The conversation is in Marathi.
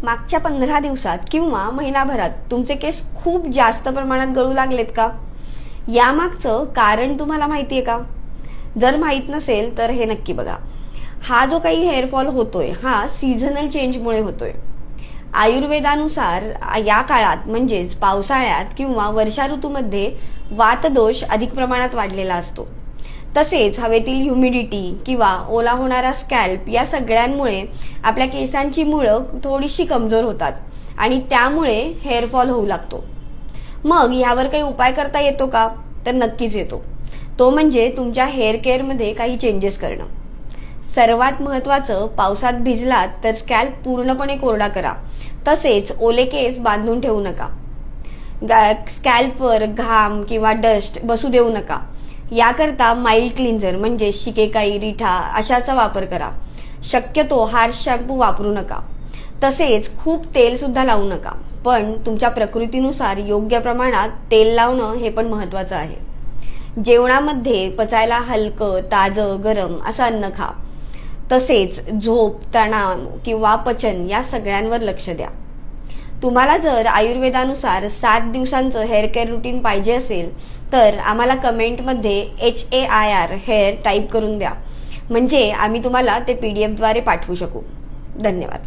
मागच्या 15 दिवसात किंवा महिनाभरात तुमचे केस खूप जास्त प्रमाणात गळू लागलेत का? यामागचं कारण तुम्हाला माहितीये का? जर माहित नसेल तर हे नक्की बघा. हा जो काही हेअरफॉल होतोय हा सीझनल चेंजमुळे होतोय. आयुर्वेदानुसार या काळात म्हणजेच पावसाळ्यात किंवा वर्षा ऋतूमध्ये वातदोष अधिक प्रमाणात वाढलेला असतो. तसेच हवेतील ह्युमिडिटी किंवा ओला होणारा स्कॅल्प या सगळ्यांमुळे आपल्या केसांची मुळं थोडीशी कमजोर होतात आणि त्यामुळे हेअरफॉल होऊ लागतो. मग यावर काही उपाय करता येतो का? तर नक्कीच येतो. तो म्हणजे तुमच्या हेअर केअरमध्ये काही चेंजेस करणं. सर्वात महत्त्वाचं, पावसात भिजलात तर स्कॅल्प पूर्णपणे कोरडा करा. तसेच ओले केस बांधून ठेवू नका. स्कॅल्पवर घाम किंवा डस्ट बसू देऊ नका. याकरता माइल्ड क्लिन्झर म्हणजे शिकेकाई, रिठा अशाचा वापर करा. शक्यतो हार्श शॅम्पू वापरू नका. तसेच खूप तेल सुद्धा लावू नका. पण तुमच्या प्रकृतीनुसार योग्य प्रमाणात तेल लावणं हे पण महत्त्वाचं आहे. जेवणामध्ये पचायला हलकं, ताजं, गरम असं अन्न खा. तसेच झोप, तणाव किंवा पचन या सगळ्यांवर लक्ष द्या. तुम्हाला जर आयुर्वेदानुसार 7 दिवसांचं हेअर केअर रुटीन पाहिजे असेल तर आम्हाला कमेंटमध्ये HAIR हेअर टाईप करून द्या. म्हणजे आम्ही तुम्हाला ते PDF द्वारे पाठवू शकू. धन्यवाद.